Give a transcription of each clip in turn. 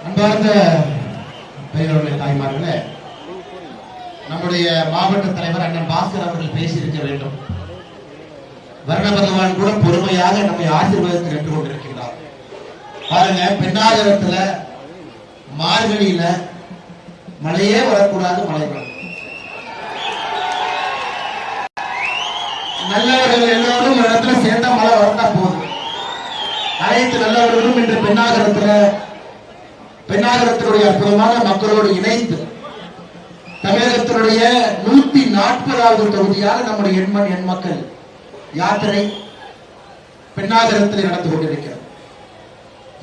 அன்பார்ந்த பெரியவர்களே, தாய்மார்களே, நம்முடைய மாவட்ட தலைவர் அண்ணன் பாஸ்கர் அவர்கள் பேசியிருக்க வேண்டும். வர்ண பகவான் கூட பொறுமையாக நம்மை ஆசீர்வாதத்தில் நின்று கொண்டிருக்கிறார். பாருங்க, பெண்ணாகரத்துல மார்கழியில மழையே வரக்கூடாது, மழை வரும். நல்லவர்கள் எல்லோரும் ஒரு இடத்துல சேர்ந்தா மழை வரத்தா போகுது. அனைத்து நல்லவர்களும் இன்று பெண்ணாகரத்தினுடைய அற்புதமான மக்களோடு இணைந்து தமிழகத்தினுடைய 140வது தொகுதியாக நம்முடைய எண் மக்கள் யாத்திரை பெண்ணாகரத்தில் நடந்து கொண்டிருக்கிறது.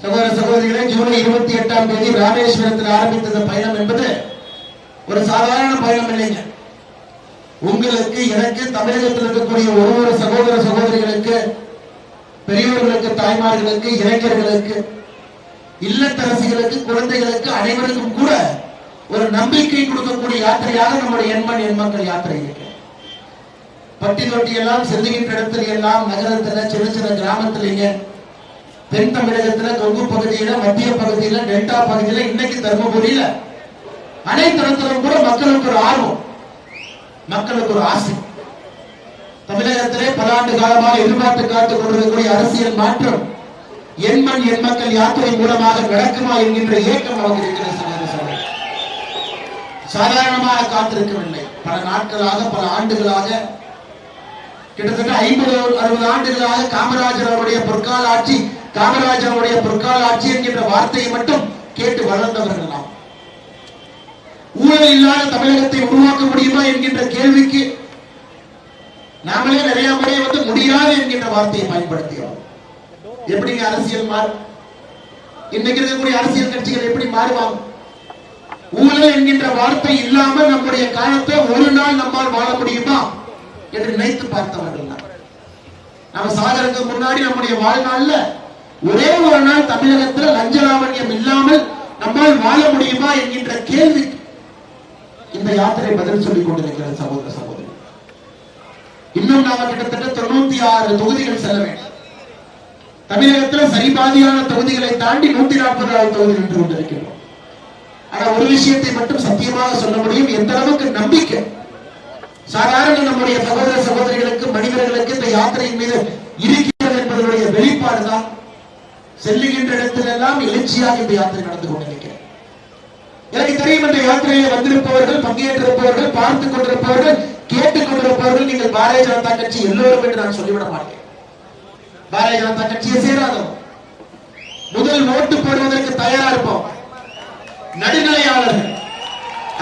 சகோதர சகோதரிகளே, ஜூலை 28ஆம் தேதி ராமேஸ்வரத்தில் ஆரம்பித்த பயணம் என்பது ஒரு சாதாரண பயணம் இல்லைங்க. உங்களுக்கு, எனக்கு, தமிழகத்தில் இருக்கக்கூடிய ஒரு சகோதர சகோதரிகளுக்கு, பெரியவர்களுக்கு, தாய்மார்களுக்கு, இளைஞர்களுக்கு, இல்லத்தரசிகளுக்கு, குழந்தைகளுக்கு, அனைவருக்கும் கூட ஒரு நம்பிக்கை கொடுக்கக்கூடிய யாத்திரையாக நம்முடைய எண் மக்கள் யாத்திரை இருக்கு. பட்டி தொட்டி எல்லாம் செல்லுகின்ற இடத்துல எல்லாம், நகரத்துல, சின்ன சின்ன கிராமத்திலேங்க, தென் தமிழகத்துல, கொங்கு பகுதியில, மத்திய பகுதியில, டெல்டா பகுதியில, இன்னைக்கு தர்மபுரியில, அனைத்து இடத்திலும் கூட மக்களுக்கு ஒரு ஆர்வம், மக்களுக்கு ஒரு ஆசை. தமிழகத்திலே பல ஆண்டு காலமாக எதிர்பார்த்து காத்துக் கொண்டிருக்கக்கூடிய அரசியல் மாற்றம் எண் மக்கள் யாத்திரை மூலமாக நடக்குமா என்கின்ற ஏக்கம் நமக்கு இருக்கிறது. சாதாரணமாக காத்திருக்கவில்லை. பல நாட்களாக, பல ஆண்டுகளாக, கிட்டத்தட்ட 50-60 ஆண்டுகளாக காமராஜர் அவருடைய பொற்கால ஆட்சி என்கின்ற வார்த்தையை மட்டும் கேட்டு வளர்ந்தவர்கள் நாம். ஊழல் இல்லாத தமிழகத்தை உருவாக்க முடியுமா என்கின்ற கேள்விக்கு நாமளே நிறைய முறை முடியாது என்கின்ற வார்த்தையை பயன்படுத்துகிறோம். எப்படிங்க அரசியல் மாறும்? இன்னைக்கு இருக்கக்கூடிய அரசியல் கட்சிகள் எப்படி மாறுவாங்க? ஊழல் என்கின்ற வார்த்தை இல்லாமல் நம்முடைய காலத்தை ஒரு நாள் நம்மால் வாழ முடியுமா என்று நினைத்து பார்த்தவர்கள். நம்ம சாகருக்கு முன்னாடி நம்முடைய வாழ்நாள்ல ஒரே ஒரு நாள் தமிழகத்தில் லஞ்ச லாவண்யம் இல்லாமல் நம்மால் வாழ முடியுமா என்கின்ற கேள்வி இந்த யாத்திரை பதில் சொல்லிக் கொண்டிருக்கிற சகோதர சகோதரி. இன்னும் நாம கிட்டத்தட்ட 96 தொகுதிகள் செல்ல வேண்டும். தமிழகத்தில் சரிபாதியான தொகுதிகளை தாண்டி 140வது தொகுதி நின்று கொண்டிருக்கிறோம். ஆனா ஒரு விஷயத்தை மட்டும் சத்தியமாக சொல்ல முடியும், எந்த அளவுக்கு நம்பிக்கை சாதாரண நம்முடைய சகோதர சகோதரிகளுக்கு, மனிதர்களுக்கு இந்த யாத்திரையின் மீது இருக்கிறது என்பதனுடைய வெளிப்பாடுதான். செல்லுகின்ற இடத்திலெல்லாம் எழுச்சியாக இந்த யாத்திரை நடந்து கொண்டிருக்கிறது. எனக்கு தெரியும், இந்த யாத்திரையில் வந்திருப்பவர்கள், பங்கேற்றிருப்பவர்கள், பார்த்துக் கொண்டிருப்பவர்கள், கேட்டுக் கொண்டிருப்பவர்கள் நீங்கள் பாரதிய ஜனதா கட்சி எல்லோரும் என்று நான் சொல்லிவிட மாட்டேன். பாரதிய ஜனதா கட்சியை சேராதோம், முதல் ஓட்டு போடுவதற்கு தயாரா இருப்போம், நடுநிலையாளர்கள்,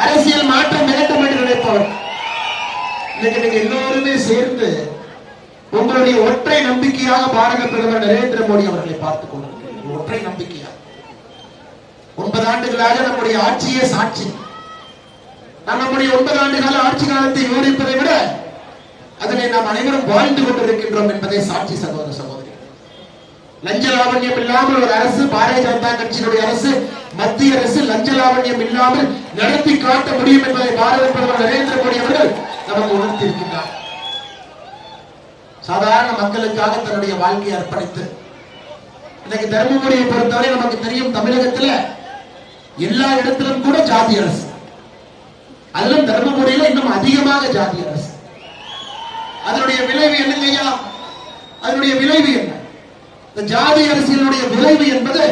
அரசியல் மாற்றம் வேண்டும் என்று நினைப்பவர். இன்னைக்கு நீங்க எல்லோருமே சேர்ந்து உங்களுடைய ஒற்றை நம்பிக்கையாக பாரத பிரதமர் நரேந்திர மோடி அவர்களை பார்த்துக் கொண்டிருக்கிறீர்கள். ஒற்றை நம்பிக்கையாக 9 ஆண்டுகளாக நம்முடைய ஆட்சியே சாட்சி. நாம் நம்முடைய 9 ஆண்டு கால ஆட்சி காலத்தை விவரிப்பதை விட அதனை நாம் அனைவரும் வாழ்ந்து கொண்டிருக்கின்றோம் என்பதை சாட்சி. சகோதர சகோதரி, லஞ்ச லாவண்யம் இல்லாமல் ஒரு அரசு, பாரதிய ஜனதா கட்சியினுடைய அரசு, மத்திய அரசு லஞ்ச லாவண்யம் இல்லாமல் நடத்தி காட்ட முடியும் என்பதை பாரத பிரதமர் நரேந்திர மோடி அவர்கள் நமக்கு உணர்த்தி இருக்கின்றார். சாதாரண மக்களுக்காக தன்னுடைய வாழ்க்கையை அர்ப்பணித்து இன்னைக்கு தர்மபுரியை பொறுத்தவரை நமக்கு தெரியும், தமிழகத்தில் எல்லா இடத்திலும் கூட ஜாதி அரசு, அதிலும் தர்மபுரியில இன்னும் அதிகமாக ஜாதி அரசு. அதனுடைய விளைவு என்னங்கய்யா? அதனுடைய விளைவு என்ன? இந்த ஜாதி அரசியலுடைய விளைவு என்பது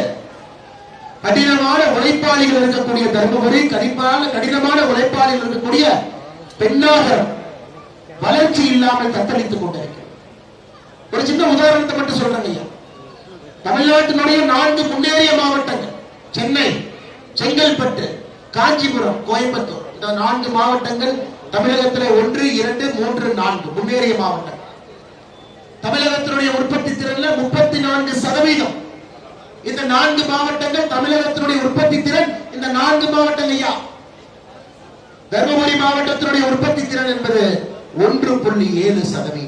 கடினமான உழைப்பாளிகள் இருக்கக்கூடிய தர்மபுரி, கடினமான உழைப்பாளிகள் இருக்கக்கூடிய பெண்ணாகரம் வளர்ச்சி இல்லாமல் தத்தளித்துக் கொண்டிருக்கிறது. ஒரு சின்ன உதாரணத்தை மட்டும் சொல்றேங்க. தமிழ்நாட்டினுடைய 4 முன்னேறிய மாவட்டங்கள், சென்னை, செங்கல்பட்டு, காஞ்சிபுரம், கோயம்புத்தூர், இந்த 4 மாவட்டங்கள் தமிழகத்தில் 1, 2, 3, 4 முன்னேறிய மாவட்டங்கள். தமிழகத்தினுடைய உற்பத்தி திறன்ல 34%. இந்த 4 மாவட்டங்கள் தமிழகத்தினுடைய உற்பத்தி திறன். இந்த 4 மாவட்டங்கள் தர்மபுரி மாவட்டத்தினுடைய உற்பத்தி திறன் என்பது 1.7%.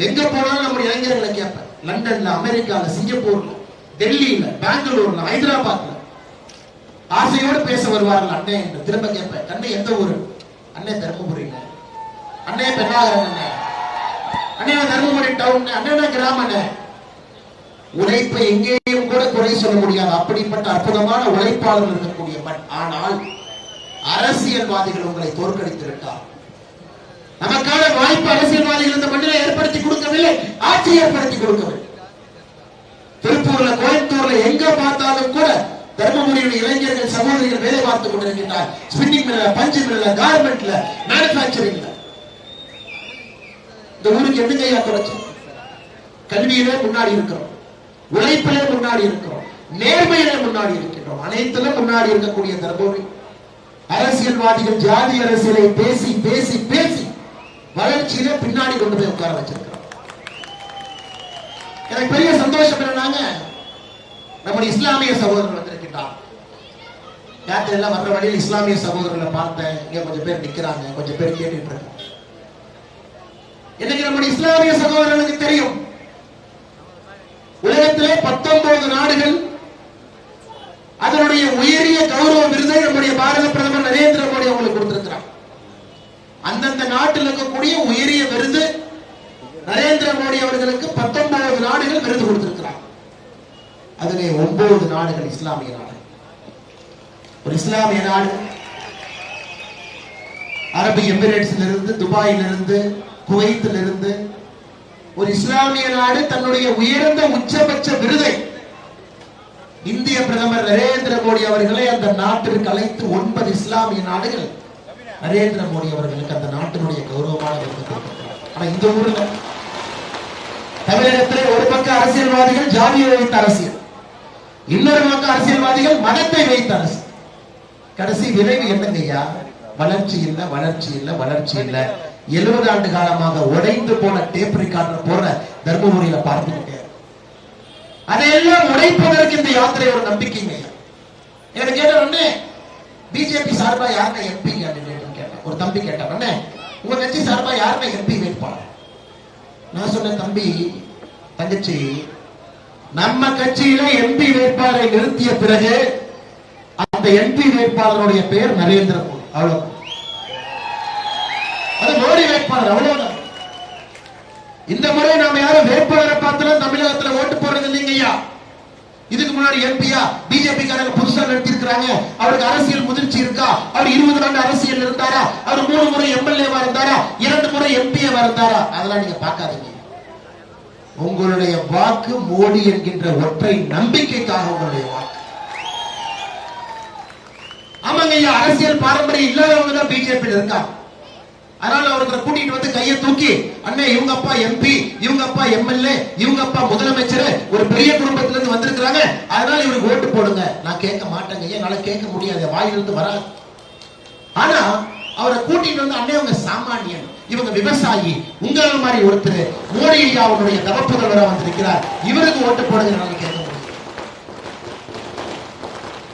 எங்க போனாலும் நம்முடைய இளைஞர்களை கேட்பேன். லண்டன்ல, அமெரிக்கால, சிங்கப்பூர்ல, டெல்லியில, பெங்களூர்ல, ஹைதராபாத்ல ஆசையோடு பேச வருவார்கள். அண்ணே என்று திரும்ப கேட்பேன், அண்ணே எந்த ஊரு? அண்ணே தர்மபுரி. அண்ணே பெண்ணாகரம். அண்ணே தர்மபுரி டவுன். அண்ணே கிராம. உழைப்பை எங்கேயும் கூட குறை சொல்ல முடியாது. அப்படிப்பட்ட அற்புதமான உழைப்பாளர்கள் இருக்கக்கூடிய மண். ஆனால் அரசியல்வாதிகள் உங்களை தோற்கடித்து விட்டார். நமக்கான வாய்ப்பு அரசியல்வாதிகள் இந்த மண்ணில் ஏற்படுத்தி கொடுக்கவில்லை, ஆட்சி ஏற்படுத்தி கொடுக்கவில்லை. திருப்பூர்ல, கோயம்புத்தூர்ல எங்க பார்த்தாலும் கூட தர்மபுரியுடைய இளைஞர்கள் சகோதரிகள் வேலை பார்த்துக் கொண்டிருக்கிறார். ஸ்பின்னிங் மில்ல, பஞ்சு மில்ல, கார்மெண்ட்ல, மேனுபேக்சரிங்ல. இந்த ஊருக்கு எந்த கையா குறைச்சு? கல்வியிலே முன்னாடி இருக்கிறோம், உழைப்பிலே முன்னாடி இருக்கிறோம், நேர்மையிலே முன்னாடி இருக்கின்றோம். அனைத்திலும் முன்னாடி இருக்கக்கூடிய தர்மபுரி அரசியல்வாதிகள் ஜாதி அரசியலை பேசி பேசி பேசி வளர்ச்சியிலே பின்னாடி கொண்டு போய் உட்கார வச்சிருக்கிறோம். எனக்கு பெரிய சந்தோஷம் என்னன்னாங்க, நம்முடைய இஸ்லாமிய சகோதரர்கள் வந்திருக்கின்றார். யாத்திரையெல்லாம் வர்ற வழியில் இஸ்லாமிய சகோதரர்களை பார்த்தேன். இங்க கொஞ்சம் பேர் நிக்கிறாங்க, கொஞ்சம் பேர் கேட்டுட்டு இருக்காங்க. இன்னைக்கு நம்முடைய இஸ்லாமிய சகோதரர்களுக்கு தெரியும், உலகத்திலே 19 நாடுகள் அதனுடைய உயரிய கௌரவ விருதை நம்முடைய பாரத பிரதமர் நரேந்திர மோடி அவங்களுக்கு கொடுத்திருக்கிறார். அந்தந்த நாட்டில் இருக்கக்கூடிய உயரிய விருது நரேந்திர மோடி அவர்களுக்கு 19 நாடுகள் விருது கொடுத்திருக்கிறார். அதிலே 9 நாடுகள் இஸ்லாமிய நாடு. ஒரு இஸ்லாமிய நாடு அரபு எமிரேட்ஸ்ல இருந்து, துபாயில இருந்து, குவைத்தில் இருந்து ஒரு இஸ்லாமிய நாடு தன்னுடைய உயர்ந்த உச்சபட்ச விருதை இந்திய பிரதமர் நரேந்திர மோடி அவர்களை அந்த நாட்டிற்கு அழைத்து 9 இஸ்லாமிய நாடுகள் நரேந்திர மோடி அவர்களுக்கு அந்த நாட்டினுடைய கௌரவமான விருது. ஆனா இந்த ஊர்ல தமிழகத்திலே ஒரு பக்கம் அரசியல்வாதிகள் ஜாதியை வைத்த அரசியல், இன்னொரு பக்கம் அரசியல்வாதிகள் மதத்தை வைத்த அரசியல். கடைசி விளைவு என்னங்கய்யா? வளர்ச்சி இல்ல, வளர்ச்சி இல்ல, வளர்ச்சி இல்ல. 70 ஆண்டு காலமாக உடைந்து போன டேப் ரெக்கார்டர் போற தர்மபுரியில பார்த்துக்கிட்டே அதையெல்லாம் உடைப்பதற்கு இந்த யாத்திரை ஒரு நம்பிக்கைங்க. எனக்கு கேட்ட உடனே பிஜேபி சார்பா யாருன்னா எம்பி கேண்டிடேட் கேட்டேன். ஒரு தம்பி கேட்டார், உடனே உங்க கட்சி சார்பா யாருன்னா எம்பி வேட்பாளர்? நான் சொன்னேன், தம்பி தங்கச்சி, நம்ம கட்சியில எம்பி வேட்பாளரை நிறுத்திய பிறகு அந்த எம்பி வேட்பாளருடைய பெயர் நரேந்திர மோடி. அவ்வளவு, அது மோடி வேட்பாளர், அவ்வளவுதான். இந்த முறை நாம யாரும் வேட்பாளரை பார்த்தாலும் தமிழகத்துல ஓட்டு போறது இல்லைங்கய்யா. இதுக்கு முன்னாடி எம்பியா பிஜேபி காரங்க புதுசா நடத்திருக்கிறாங்க. அவருக்கு அரசியல் முதிர்ச்சி இருக்கா? அவர் 20 ஆண்டு அரசியல் இருந்தாரா? அவர் 3 முறை எம்எல்ஏவா இருந்தாரா? 2 முறை எம்பியா இருந்தாரா? அதெல்லாம் நீங்க பார்க்காதீங்க. உங்களுடைய வாக்கு மோடி என்கின்ற ஒற்றை நம்பிக்கைக்காக உங்களுடைய வாக்கு. ஆமாங்க ஐயா, அரசியல் பாரம்பரியம் இல்லாதவங்க தான் பிஜேபி இருக்காங்க. அதனால அவர்களை கூட்டிட்டு வந்து கையை தூக்கி, அண்ணே இவங்க அப்பா எம்பி, இவங்க அப்பா எம்எல்ஏ, இவங்க அப்பா முதலமைச்சர், ஒரு பெரிய குடும்பத்துல இருந்து வந்திருக்கிறாங்க, அதனால இவருக்கு ஓட்டு போடுங்க. நான் கேட்க மாட்டேங்க, என்னால கேட்க முடியாது, வாயிலிருந்து வராது. ஆனா அவரை கூட்டிட்டு வந்து, அண்ணே அவங்க சாமானியன், இவங்க விவசாயி, உங்கள மாதிரி ஒருத்தர் மோடி ஐயா அவருடைய தவப்புதல்வரா வந்திருக்கிறார், இவருக்கு ஓட்டு போடுங்க, என்னால கேட்க முடியும்.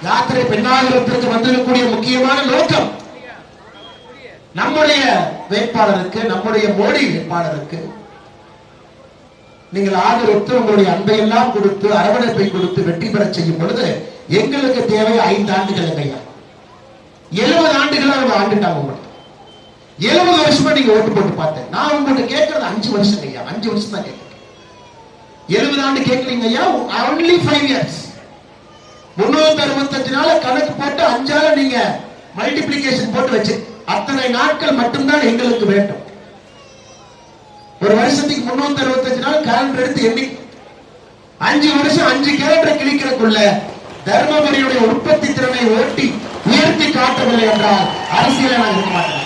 யாத்திரை பெண்ணாகரத்திற்கு வந்திருக்கக்கூடிய முக்கியமான நோக்கம், நம்முடைய வேட்பாளருக்கு, நம்முடைய மோடி வேட்பாளருக்கு நீங்கள் ஆதரவு, உங்களுடைய அன்பை எல்லாம் கொடுத்து, அரவணைப்பை கொடுத்து வெற்றி பெற செய்யும் பொழுது எங்களுக்கு தேவை 5 ஆண்டுகள் ஐயா. 70 ஆண்டுகளா அவங்க ஆண்டுட்டாங்க. உங்களுக்கு 70 வருஷமா நீங்க ஓட்டு போட்டு பார்த்தேன். நான் உங்கள்கிட்ட கேட்கறது 5 வருஷம் ஐயா, 5 வருஷம் தான் கேட்கிறேன். 70 ஆண்டு கேட்கலீங்க ஐயா, only 5 years. 365 நாள் கணக்கு போட்டு 5ஆல நீங்க மல்டிபிளிகேஷன் போட்டு வச்சு, அத்தனை நாட்கள் மட்டும்தான் எங்களுக்கு வேண்டும். ஒரு வருஷத்துக்கு 365 நாள் கேலண்டர் எடுத்து எண்ணி 5 வருஷம் 5 கேலண்டர் கிழிக்கிறதுக்குள்ள தர்மபுரியுடைய உற்பத்தி திறனை ஓட்டி உயர்த்தி காட்டவில்லை என்றால் அரசியலை நான் இருக்க மாட்டேன்.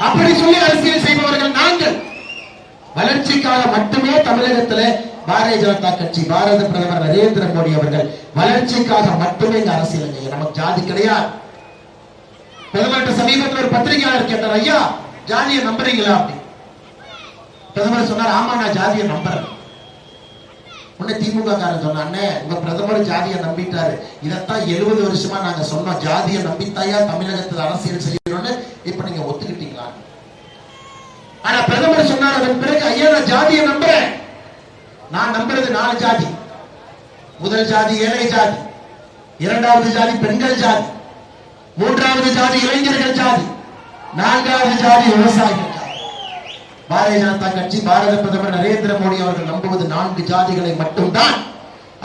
அப்படி சொல்லி அரசியல் செய்பவர்கள் நாங்கள். வளர்ச்சிக்காக மட்டுமே தமிழகத்தில் பாரதிய ஜனதா கட்சி, பாரத பிரதமர் நரேந்திர மோடி அவர்கள் வளர்ச்சிக்காக மட்டுமே இந்த அரசியல். நமக்கு ஜாதி கிடையாது. பிரதமர்கிட்ட சமீபத்தில் ஒரு பத்திரிகையாளர் கேட்டார், ஐயா ஜாதியை நம்புறீங்களா அப்படி? பிரதமர் சொன்னார், ஆமா நான் ஜாதியை நம்புறேன். உடனே திமுக காரன் சொன்ன, அண்ணே உங்க பிரதமர் ஜாதியை நம்பிட்டாரு, இதத்தான் 70 வருஷமா நாங்க சொன்னோம், ஜாதியை நம்பித்தாயா தமிழகத்தில் அரசியல் செய்யணும்னு, இப்ப நீங்க ஒத்துக்கிட்டீங்களா? ஆனா பிரதமர் சொன்னார் அதன் பிறகு, ஐயா நான் ஜாதியை நம்புறேன். நான் நம்புறது 4 ஜாதி. முதல் ஜாதி ஏழை ஜாதி, 2வது ஜாதி பெண்கள் ஜாதி, 3வது ஜாதி இளைஞர்கள் ஜாதி, 4வது ஜாதி விவசாயிகள் ஜாதி. பாரதிய ஜனதா கட்சி, பாரத பிரதமர் நரேந்திர மோடி அவர்கள் நம்புவது 4 ஜாதிகளை மட்டும்தான்.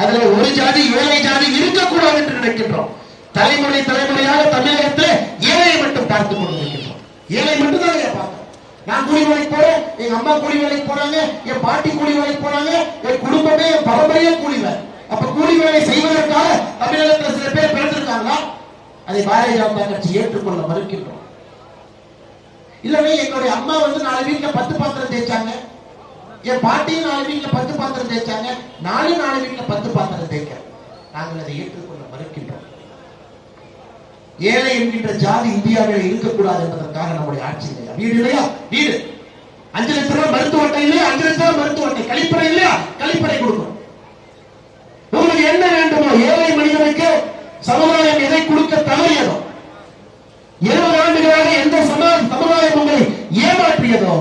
அதுல ஒரு ஜாதி, ஏழை ஜாதி இருக்கக்கூடாது என்று நினைக்கின்றோம். தலைமுறை தலைமுறையாக தமிழகத்தில் ஏழை மட்டும் பார்த்துக் கொண்டிருக்கின்றோம். ஏழை மட்டும் தான் பார்க்கிறோம். நான் கூலி வேலைக்கு போறேன், எங்க அம்மா கூலி வேலைக்கு போறாங்க, என் பாட்டி கூலி வேலைக்கு போறாங்க, என் குடும்பமே என் பரம்பரையே கூலி வேலை. அப்ப கூலி வேலை செய்வதற்காக தமிழகத்தில் சில பேர் பிறந்திருக்காங்களா? அதை பாரதிய ஜனதா கட்சி ஏற்றுக்கொள்ள மறுக்கின்றோம். இல்லவே என்னுடைய அம்மா வந்து 4 வீட்டுல 10 பாத்திரம் தேய்ச்சாங்க, என் பாட்டியும் 4 வீட்டுல 10 பாத்திரம் தேய்ச்சாங்க, 4 வீட்டுல 10 பாத்திரம் தேய்க்க நாங்கள் அதை ஏற்றுக்கொள்ள மறுக்கின்றோம். ஏழை என்கின்ற ஜாதி இந்தியாவில் இருக்கக்கூடாது என்பதற்காக நம்முடைய ஆட்சி இல்லையா? வீடு இல்லையா? வீடு. 5 லட்சம் ரூபாய் மருத்துவ அட்டை இல்லையா? 5 லட்சம் ரூபாய் மருத்துவ அட்டை. கழிப்பறை இல்லையா? கழிப்பறை கொடுக்கணும். உங்களுக்கு என்ன வேண்டுமோ, ஏழை மனிதனுக்கு சமுதாயம் எதை கொடுக்க தவறியதோ, 20 ஆண்டுகளாக எந்த சமுதாயம் உங்களை ஏமாற்றியதோ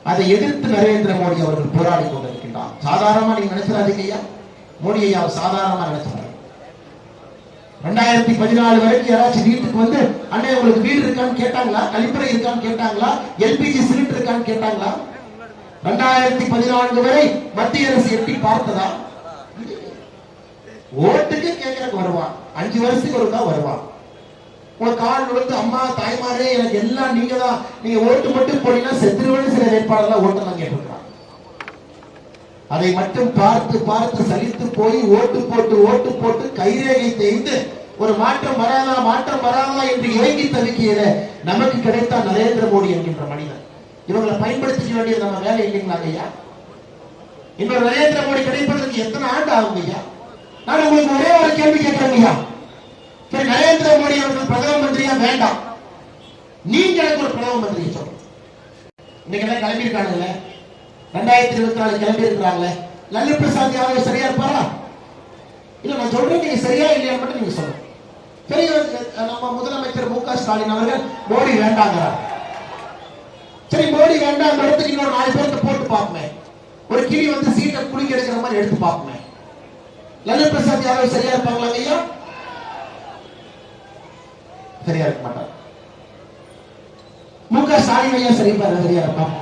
அதை எதிர்த்து நரேந்திர மோடி அவர்கள் போராடி கொண்டிருக்கின்றார். சாதாரணமா நீங்க நினைச்சிடாதீங்க ஐயா, மோடி ஐயா சாதாரணமா நினைச்சாங்க. 2014 வரைக்கும் யாராச்சும் வீட்டுக்கு வந்து அண்ணே உங்களுக்கு வீடு இருக்கான்னு கேட்டாங்களா? கழிப்பறை இருக்கான்னு கேட்டாங்களா? எல்பிஜி சிலிண்டர் இருக்கான்னு கேட்டாங்களா? 2014 வரை மத்திய அரசு எட்டி பார்த்ததா? ஓட்டுக்கு கேட்கறதுக்கு வருவான், 5 வருஷத்துக்கு ஒரு தான் வருவான். உங்க கால் விழுந்து அம்மா தாய்மாரே எனக்கு எல்லாம் நீங்க தான், நீங்க ஓட்டு மட்டும் போனீங்கன்னா செத்துருவன்னு சில வேட்பாளர்கள் ஓட்டெல்லாம் கேட்டிருக்கிறான். அதை மட்டும் பார்த்து பார்த்து சலித்து போய் ஓட்டு போட்டு கைரேகை தேய்ந்து ஒரு மாற்றம் வராதா என்று இறங்கி தவிக்கிற நமக்கு கிடைத்த நரேந்திர மோடி என்கின்ற மனிதன். இவங்களை பயன்படுத்திக்க வேண்டியது நம்ம வேலை இல்லைங்களா ஐயா? இன்னொரு நரேந்திர மோடி கிடைப்பதற்கு எத்தனை ஆண்டு ஆகும் ஐயா? நான் உங்களுக்கு ஒரே ஒரு கேள்வி கேட்கிறேன் ஐயா. சரி, நரேந்திர மோடி அவர்கள் பிரதம மந்திரியா வேண்டாம், நீங்க எனக்கு ஒரு பிரதம மந்திரி சொல்லுங்க. இன்னைக்கு எல்லாம் கிளம்பி இருக்கானுங்களே, 2024 கிளம்பி இருக்கிறாங்களே, லல்லு பிரசாத் யாதவ் சரியா இருப்பாரா? இல்ல நான் சொல்றேன், நீங்க சரியா இல்லையா மட்டும் நீங்க சொல்லுங்க. சரி, நம்ம முதலமைச்சர் மு.க. ஸ்டாலின் அவர்கள் மோடி வேண்டாங்கிறார். சரி, மோடி வேண்டாம் இடத்துக்கு இன்னொரு 4 பேருக்கு போட்டு பார்ப்போமே, ஒரு கிளி வந்து சீட்டை குளிக்க எடுக்கிற மாதிரி எடுத்து பார்ப்போமே. லல்லு பிரசாத் யாதவ் சரியா இருப்பாங்களா ஐயா? சரியா இருக்க மாட்டார். மு.க. ஸ்டாலின் ஐயா சரியா இருப்பார்.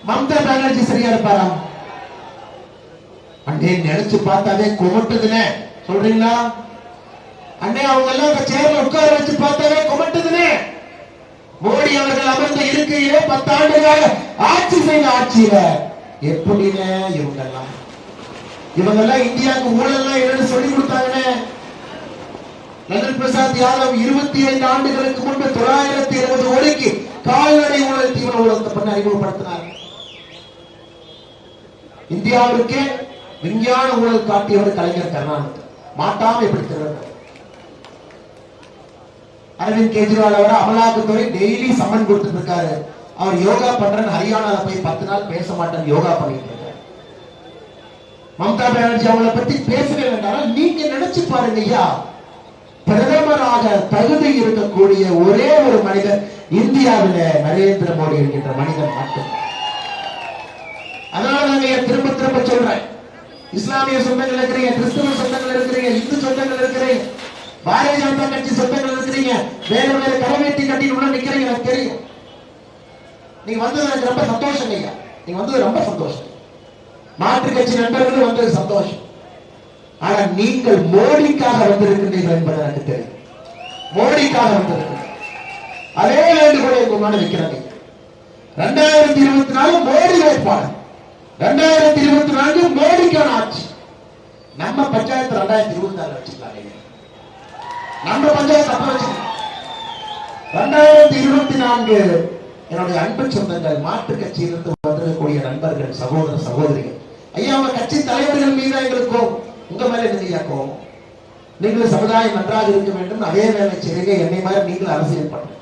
மம்தா பானர்ஜி சரியா இருப்பாரா? அண்ணே நினைச்சு பார்த்தாவே கொமட்டுதுனே சொல்றீங்களா? அண்ணே அவங்க எல்லாம் சேர்ல உட்கார வச்சு பார்த்தாவே கொமட்டுதுனே. மோடி அவர்கள் அமர்ந்த இருக்கையிலே 10 ஆண்டுகளாக ஆட்சி செய்த ஆட்சியில எப்படின்னு இவங்கெல்லாம் இந்தியாவுக்கு ஊழல்லாம் என்னன்னு சொல்லி கொடுத்தாங்கன்னு. லல்லு பிரசாத் யாதவ் 25 ஆண்டுகளுக்கு முன்பு 920 கோடிக்கு கால்நடை ஊழல் தீவிர ஊழலத்தை பண்ணி அறிமுகப்படுத்தினார். இந்தியாவிற்கே விஞ்ஞான ஊழல் காட்டியவர் கலைஞர் கருணாநிதி. மாட்டாம எப்படி தெரியும்? அரவிந்த் கெஜ்ரிவால் அவரை அமலாக்கத்துறை டெய்லி சம்மன் கொடுத்துட்டு இருக்காரு. அவர் யோகா பண்றேன்னு ஹரியானால போய் 10 நாள் பேச மாட்டேன் யோகா பண்ணிட்டு இருக்காரு. மம்தா பானர்ஜி அவங்களை பத்தி பேசவே வேண்டாம். நீங்க நினைச்சு பாருங்க ஐயா, பிரதமராக தகுதி இருக்கக்கூடிய ஒரே ஒரு மனிதர் இந்தியாவில் நரேந்திர மோடி என்கின்ற மனிதன் மட்டும். அதனால நான் திரும்ப திரும்ப சொல்றேன், இஸ்லாமிய சொந்தங்கள் இருக்கிறீங்க, கிறிஸ்தவ சொந்தங்கள் இருக்கிறீங்க, இந்து சொந்தங்கள் இருக்கிறீங்க, பாரதிய ஜனதா கட்சி சொந்தங்கள் இருக்கிறீங்க, வேற வேற கரவேட்டி கட்டி உள்ள நிக்கிறீங்க. எனக்கு தெரியும் நீங்க வந்தது எனக்கு ரொம்ப சந்தோஷம் ஐயா. நீங்க வந்தது ரொம்ப சந்தோஷம். மாற்று கட்சி நண்பர்கள் வந்தது சந்தோஷம். ஆனா நீங்கள் மோடிக்காக வந்திருக்கிறீர்கள் என்பது எனக்கு தெரியும். மோடிக்காக வந்திருக்கிறீர்கள். அதே வேண்டுகோளை உங்க முன்னாடி வைக்கிறாங்க. 2024 மோடி வேட்பாளர், 2024 மோடிக்கான ஆட்சி. நம்ம பஞ்சாயத்து 2026 வச்சுக்கலாம். நம்ம பஞ்சாயத்து அப்ப வச்சுக்கலாம். 2024 என்னுடைய அன்பு சொந்தங்கள், மாற்று கட்சியிலிருந்து வந்திருக்கக்கூடிய நண்பர்கள், சகோதர சகோதரிகள், ஐயா அவங்க கட்சி தலைவர்கள் மீது எங்களுக்கு உங்க மேல என்னையா கோபம்? நீங்கள் சமுதாயம் நன்றாக இருக்க வேண்டும், அதே வேலை செய்யுங்க. என்னை மாதிரி நீங்கள் அரசியல் பண்ணுங்க.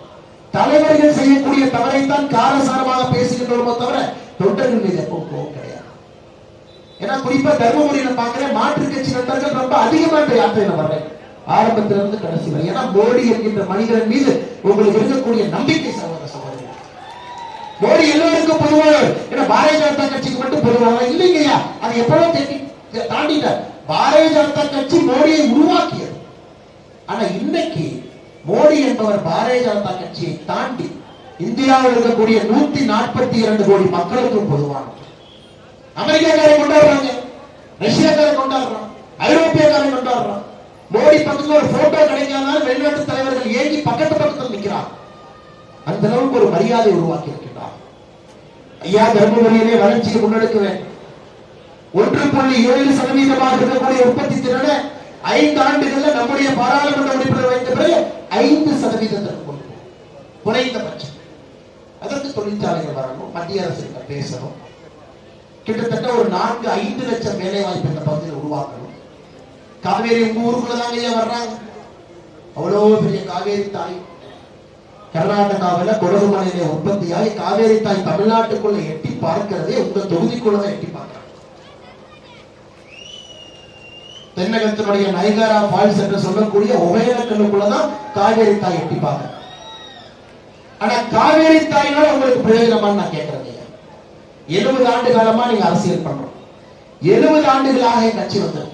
தலைவர்கள் செய்யக்கூடிய தவறைத்தான் காரசாரமாக பேசுகின்றோமோ தவிர தொண்டர்கள் மீது எப்பவும் கோபம் கிடையாது. ஏன்னா குறிப்பா தர்மபுரியில பாக்குறேன், மாற்று கட்சி நண்பர்கள் ரொம்ப அதிகமா யாத்திரையில வர்றேன், ஆரம்பத்திலிருந்து கடைசி வரை. ஏன்னா மோடி என்கின்ற மனிதன் மீது உங்களுக்கு இருக்கக்கூடிய நம்பிக்கை சகோதர சகோதரி. மோடி எல்லோருக்கும் பொதுவாக, ஏன்னா பாரதிய ஜனதா கட்சிக்கு மட்டும் பொதுவாக இல்லைங்கய்யா. அதை எப்பவும் தாண்டிட்டார். பாரதிய ஜனதா கட்சி மோடியை உருவாக்கியது. ஆனா இன்னைக்கு மோடி என்பவர் பாரதிய ஜனதா கட்சியை தாண்டி இந்தியாவில் இருக்கக்கூடிய 142 கோடி மக்களுக்கும் பொதுவானது. அமெரிக்காக்காரன் கொண்டாடுறாங்க, ரஷ்யாக்காரன் கொண்டாடுறான், ஐரோப்பியக்காரன் கொண்டாடுறான். மோடி பக்கத்துல ஒரு போட்டோ கிடைக்காதனால வெளிநாட்டு தலைவர்கள் ஏங்கி பக்கத்தில் நிற்கிறார். அந்த அளவுக்கு ஒரு மரியாதை உருவாக்கி இருக்கின்றார். ஐயா, தர்மபுரியிலே வளர்ச்சியை முன்னெடுக்க வேண்டும். 1.7% இருக்கக்கூடிய உற்பத்தி திறனை 5 ஆண்டுகள்ல நம்முடைய பாராளுமன்ற உறுப்பினர் வைத்த பிறகு 5% குறைந்தபட்சம். அதற்கு தொழிற்சாலைகள் வரணும், மத்திய அரசு பேசணும். கிட்டத்தட்ட ஒரு 4-5 லட்சம் வேலை வாய்ப்பு இந்த பகுதியில் உருவாக்கணும். காவேரி உங்க ஊருக்குள்ளதாங்க வர்றாங்க. அவ்வளவு பெரிய காவேரி தாய் கர்நாடகாவில் கொடகுமலையில உற்பத்தியாகி காவேரி தாய் தமிழ்நாட்டுக்குள்ள எட்டி பார்க்கிறதே உங்க தொகுதிக்குள்ளதான் எட்டி பார்க்கிறாங்க. தென்னகத்தினுடைய நைகாரா ஃபால்ஸ் என்று சொல்லக்கூடிய ஒகேனக்கல்லுக்குள்ளதான் காவேரி தாய் எட்டி பார்க்க. ஆனா காவேரி தாயினால உங்களுக்கு பிரயோஜனமான்னு நான் கேட்கிறேன். 70 ஆண்டு காலமா நீங்க அரசியல் பண்றோம். 70 ஆண்டுகளாக கட்சி வந்தது.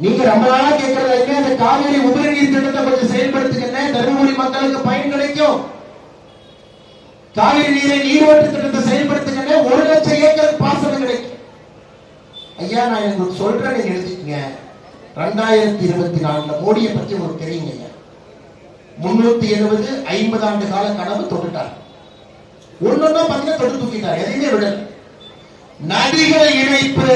நீங்க ரொம்ப நாளா கேட்கறது அந்த காவேரி உபரி நீர் திட்டத்தை கொஞ்சம் செயல்படுத்துங்க, தருமபுரி மக்களுக்கு பயன் கிடைக்கும். காவிரி நீரை நீரோட்ட திட்டத்தை செயல்படுத்துங்க, 1 லட்சம் ஏக்கர் பாசனம் கிடைக்கும். ஐயா, நான் உங்களுக்கு சொல்றேன், நீங்க எழுதிக்கங்க. 2024 மோடியை பத்தி உங்களுக்கு தெரியுங்க ஐயா. 370 50 ஆண்டு கால கனவு தொட்டுட்டார். ஒன்னொன்னா பாத்தீங்கன்னா தொட்டு தூக்கிட்டார், எதையுமே விடல. நதிகள் இணைப்பு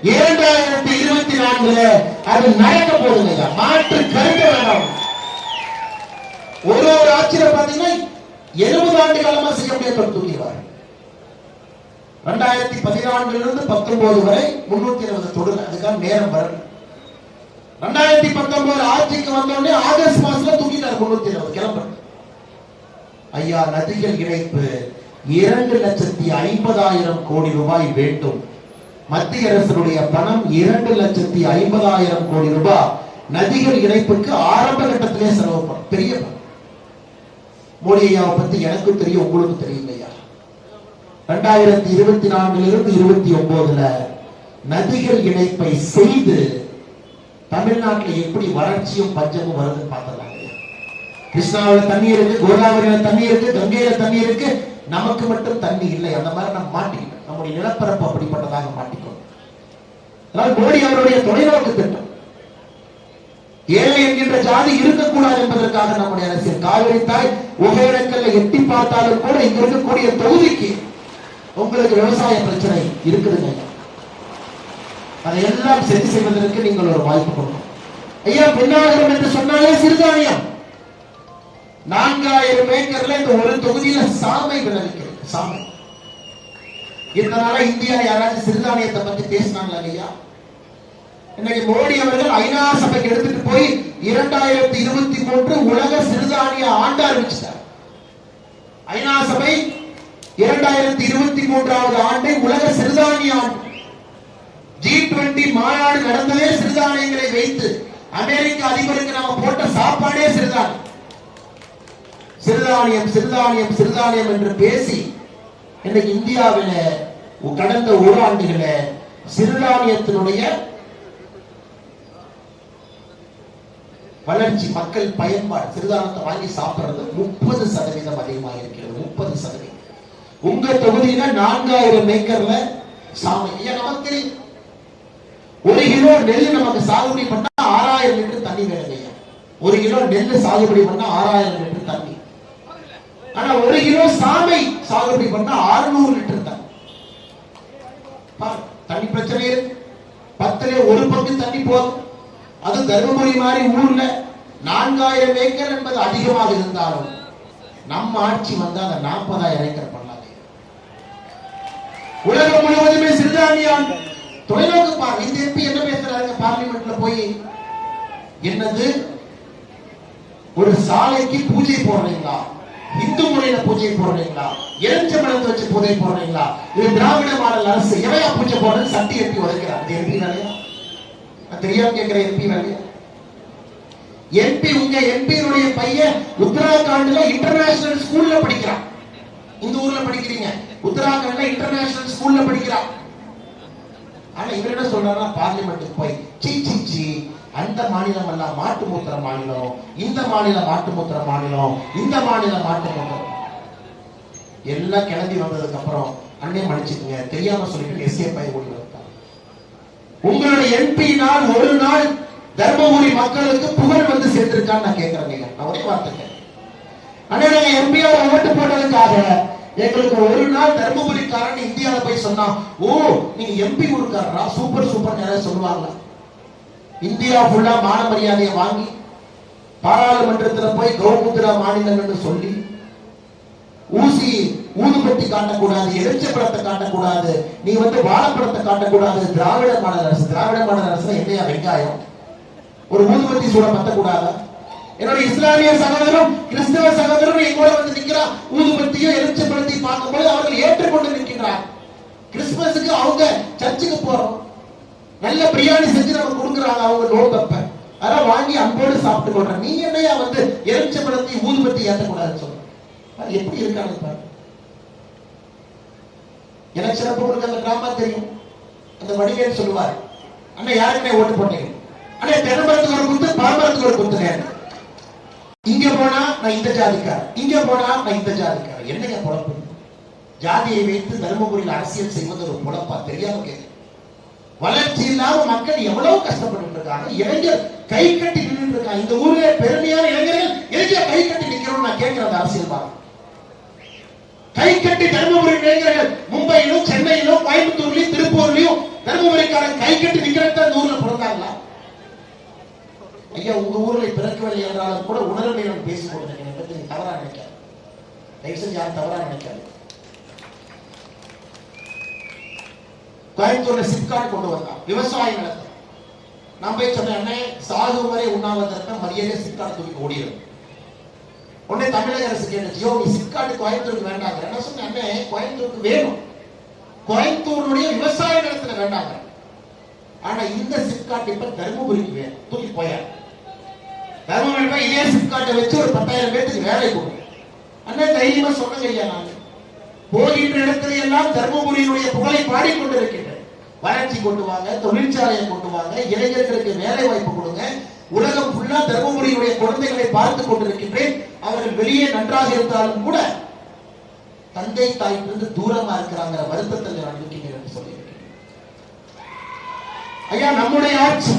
2024 அது நடக்க போகுதுங்க. மாற்று கருத்து வேண்டாம். ஒரு ஆட்சியில பாத்தீங்கன்னா 70 ஆண்டு காலமா செய்ய முடியாத தொட்டு தூக்கிடுவார். 2014 19 வரை 320 தொடுங்க. அதுக்காக நேரம் வரல. 2019 ஆட்சிக்கு வந்தோடனே ஆகஸ்ட் மாசத்துல தூக்கிட்டார் 320 கிளம்ப. ஐயா, நதிகள் இணைப்பு 2,50,000 கோடி ரூபாய் வேண்டும். மத்திய அரசுடைய பணம் 2,50,000 கோடி ரூபாய் நதிகள் இணைப்புக்கு ஆரம்ப கட்டத்திலே செலவு பண்ணும். பெரிய பணம். மோடி ஐயாவை பத்தி எனக்கு தெரியும், உங்களுக்கு தெரியும் ஐயா. 2024 29 நதிகள் இணைப்பை செய்து தமிழ்நாட்டில் எப்படி வறட்சியும் பஞ்சமும் வருதுன்னு பார்த்தலாம். கிருஷ்ணாவில தண்ணி இருக்கு, கோதாவரியில தண்ணி இருக்கு, கங்கையில தண்ணி இருக்கு, நமக்கு மட்டும் தண்ணி இல்லை. அந்த மாதிரி நம்ம மாட்டிக்கணும். நம்முடைய நிலப்பரப்பு அப்படிப்பட்டதாக மாட்டிக்கணும். அதனால் மோடி அவருடைய தொலைநோக்கு திட்டம். ஏழை என்கின்ற ஜாதி இருக்கக்கூடாது என்பதற்காக நம்முடைய அரசியல். காவிரி தாய் ஒகேனக்கல்ல எட்டி பார்த்தாலும் கூட இங்க இருக்கக்கூடிய தொகுதிக்கு உங்களுக்கு விவசாய பிரச்சனை இருக்குதுங்க. அதையெல்லாம் சரி செய்வதற்கு நீங்கள் ஒரு வாய்ப்பு கொடுக்கணும். ஐயா, பெண்ணாகரம் என்று சொன்னாலே சிறுதானியம். 4000 ஏக்கர்ல இந்த ஒரு தொகுதியில சாமை விளைவிக்கிறது. சாமை. இதனால இந்தியாவில் யாராவது சிறுதானியத்தை பத்தி பேசினாங்களா ஐயா? இன்னைக்கு மோடி அவர்கள் ஐநா சபைக்கு எடுத்துட்டு போய் 2023 உலக சிறுதானிய ஆண்டு அறிவிச்சார். ஐநா சபை 2023 ஆண்டை உலக சிறுதானிய ஆண்டு. G20 மாநாடு நடந்ததே சிறுதானியங்களை வைத்து. அமெரிக்க அதிபருக்கு நம்ம போட்ட சாப்பாடே சிறுதானியம். சிறுதானியம் சிறுதானியம் சிறுதானியம் என்று பேசி இன்னைக்கு இந்தியாவில கடந்த ஒரு ஆண்டுகள சிறுதானியத்தினுடைய வளர்ச்சி, மக்கள் பயன்பாடு, சிறுதானியத்தை வாங்கி சாப்பிடுறது 30% அதிகமாக இருக்கிறது. 30%. உங்க தொகுதியில 4000 ஏக்கர்ல சாமை. நமக்கு தெரியும், 1 கிலோ நெல் நமக்கு சாகுபடி பண்ணா 6000 லிட்டர் தண்ணி வேணும். 1 கிலோ நெல் சாகுபடி பண்ணா 6000 லிட்டர் தண்ணி. ஆனா 1 கிலோ சாமை சாகுபடி பண்ணா 600 லிட்டர் தண்ணி. தண்ணி பிரச்சனை இருக்கு. 10ல 1 பங்கு தண்ணி போதும். அது தர்மபுரி மாதிரி ஊர்ல 4000 ஏக்கர் என்பது அதிகமாக இருந்தாலும் நம்ம ஆட்சி வந்தா அந்த 40,000 ஏக்கர் பண்ணாங்க. உலகம் முழுவதுமே சிறுதானியம் தொலைநோக்கு பாருங்க. இந்த எம்பி என்ன பேசுறாங்க பார்லிமெண்ட்ல போய்? என்னது, ஒரு சாலைக்கு பூஜை போடுறீங்களா? இந்து முறையில பூஜை போடுறீங்களா? எலுமிச்சம்பழத்தை வச்சு பூஜை போடுறீங்களா? இது திராவிட மாடல் அரசு. எவையா பூஜை போடுறது? சட்டி எட்டி உதைக்கிறார். எம்பி வேலையா? தெரியாம கேட்கிற எம்பி வேலையா? எம்பி, உங்க எம்பியுடைய பையன் உத்தராகண்ட்ல இன்டர்நேஷனல் ஸ்கூல்ல படிக்கிறான். இந்த ஊர்ல படிக்கிறீங்க, உத்தராகண்ட்ல இன்டர்நேஷனல் ஸ்கூல்ல படிக்கிறான். ஆனா இவர் என்ன சொல்றாருன்னா, பார்லிமெண்ட்டுக்கு போய் சீ சீ சீ, அந்த மாநிலம் எல்லாம் மாட்டு மூத்திர மாநிலம், இந்த மாநிலம் மாட்டு மூத்திர மாநிலம், இந்த மாநிலம் மாட்டு மூத்திரம். எல்லாம் கிளம்பி வந்ததுக்கு அப்புறம் அண்ணே மன்னிச்சுக்குங்க தெரியாம சொல்லிட்டு எஸ்ஏ பை ஓடி வந்தாங்க. உங்களுடைய எம்பியினால் ஒரு நாள் தர்மபுரி மக்களுக்கு புகழ் வந்து சேர்ந்திருக்கான்னு நான் கேட்கிறேன். நான் ஒரே வார்த்தை அண்ணே, நாங்க எம்பியாவை ஓட்டு போட்டதுக்காக எங்களுக்கு ஒரு நாள் தர்மபுரிக்காரன் இந்தியாவில் போய் சொன்னா, ஓ நீங்க எம்பி ஊருக்காரரா, சூப்பர் சூப்பர் நிறைய சொல்லுவாங்க. இந்தியா ஃபுல்லா மான மரியாதையை வாங்கி பாராளுமன்றத்தில் போய் கௌமுத்ரா மாநிலங்கள்னு சொல்லி ஊசி ஊதுபத்தி காட்டக்கூடாது, எரிச்சப்படத்தை காட்டக்கூடாது, நீ வந்து வாழைப்படத்தை காட்டக்கூடாது. திராவிட மாடல் அரசு என்னையா வெங்காயம், ஒரு ஊதுபத்தி சூட பத்தக்கூடாது. என்னுடைய இஸ்லாமிய சகோதரரும் கிறிஸ்தவ சகோதரரும் எங்கூட வந்து நிற்கிறார். ஊதுபத்தியும் எரிச்சப்படத்தையும் பார்க்கும்போது அவர்கள் ஏற்றுக்கொண்டு நிற்கிறார். கிறிஸ்துமஸுக்கு அவங்க சர்ச்சுக்கு போறோம், நல்ல பிரியாணி செஞ்சு நம்ம கொடுக்குறாங்க, அவங்க நோக்கப்ப அதெல்லாம் வாங்கி அன்போடு சாப்பிட்டு கொள்றேன். நீ என்னையா வந்து எரிச்சப்படத்தையும் ஊதுபத்தி ஏற்றக்கூடாதுன்னு சொல்ற? எப்படி இருக்காங்க பாரு. எனக்கு சிறப்பு கொடுக்க அந்த டிராமா தெரியும். அந்த வடிவேல் சொல்லுவார், அண்ணா யாருக்குமே ஓட்டு போட்டீங்க, அண்ணா தென்னமரத்துக்கு ஒரு குத்து பாமரத்துக்கு ஒரு குத்துங்க. இங்க போனா நான் இந்த ஜாதிக்கார், இங்க போனா நான் இந்த ஜாதிக்கார். என்னங்க பொழப்பு? ஜாதியை வைத்து தர்மபுரியில் அரசியல் செய்வது ஒரு பொழப்பா? தெரியாம கேட்க. வளர்ச்சி இல்லாம மக்கள் எவ்வளவு கஷ்டப்பட்டு இருக்காங்க. இளைஞர் கை கட்டி நின்று இருக்காங்க. இந்த ஊர்ல பெருமையான இளைஞர்கள் எங்க கை கட்டி நிக்கிறோம் நான் கேட்கிறேன். அரசியல் பாருங்க, கை கட்டி தர்மபுரி இளைஞர்கள் மும்பையிலும் சென்னையிலும் கோயம்புத்தூர்லயும் திருப்பூர்லயும் தர்மபுரிக்காரன் கை கட்டி நிக்கிறத அந்த ஊர்ல பிறந்தாங்களா? ஐயா, உங்க ஊர்ல பிறக்கவில்லை என்றாலும் கூட உணர்வை நான் பேசிக் கொண்டிருக்கேன் பற்றி நீ தவறா நினைக்காது. தயவு செஞ்சு யாரும் தவறா நினைக்காது. கோயம்புத்தூர்ல சிப்காட் கொண்டு வந்தான், விவசாய நிலத்தை. நான் போய் சொன்னேன், சாகு வரை உண்ணாவதற்கு மரியாதை சிப்காட் தூக்கி ஓடிடும். உடனே தமிழக அரசு கேட்டுச்சியோ, நீ சிப்காட் கோயம்புத்தூருக்கு வேண்டாங்க. என்ன சொன்னேன், கோயம்புத்தூருக்கு வேணும், கோயம்புத்தூருடைய விவசாய நிலத்துல வேண்டாங்க. ஆனா இந்த சிப்காட் இப்ப தர்மபுரிக்கு வேணும், தூக்கி போயாரு. தர்மபுரி இதே சிப்காட்டை வச்சு ஒரு 10,000 பேருக்கு வேலை கொடுக்கும். அண்ணன் தைரியமா சொன்னங்க ஐயா. நான் போகின்ற இடத்துல எல்லாம் தர்மபுரியினுடைய புகழை பாடிக்கொண்டிருக்கின்றேன். வளர்ச்சி கொண்டு வாங்க, தொழிற்சாலையை கொண்டு வாங்க, இளைஞர்களுக்கு வேலை வாய்ப்பு கொடுங்க. உலகம் ஃபுல்லா தர்மபுரியுடைய குழந்தைகளை பார்த்துக் கொண்டிருக்கின்றேன். அவர்கள் வெளியே நன்றாக இருந்தாலும் கூட தந்தை தாயிலிருந்து தூரமா இருக்கிறாங்க, வருத்தத்தில் நான் இருக்கின்றேன் என்று சொல்லியிருக்கிறேன். ஐயா, நம்முடைய ஆட்சி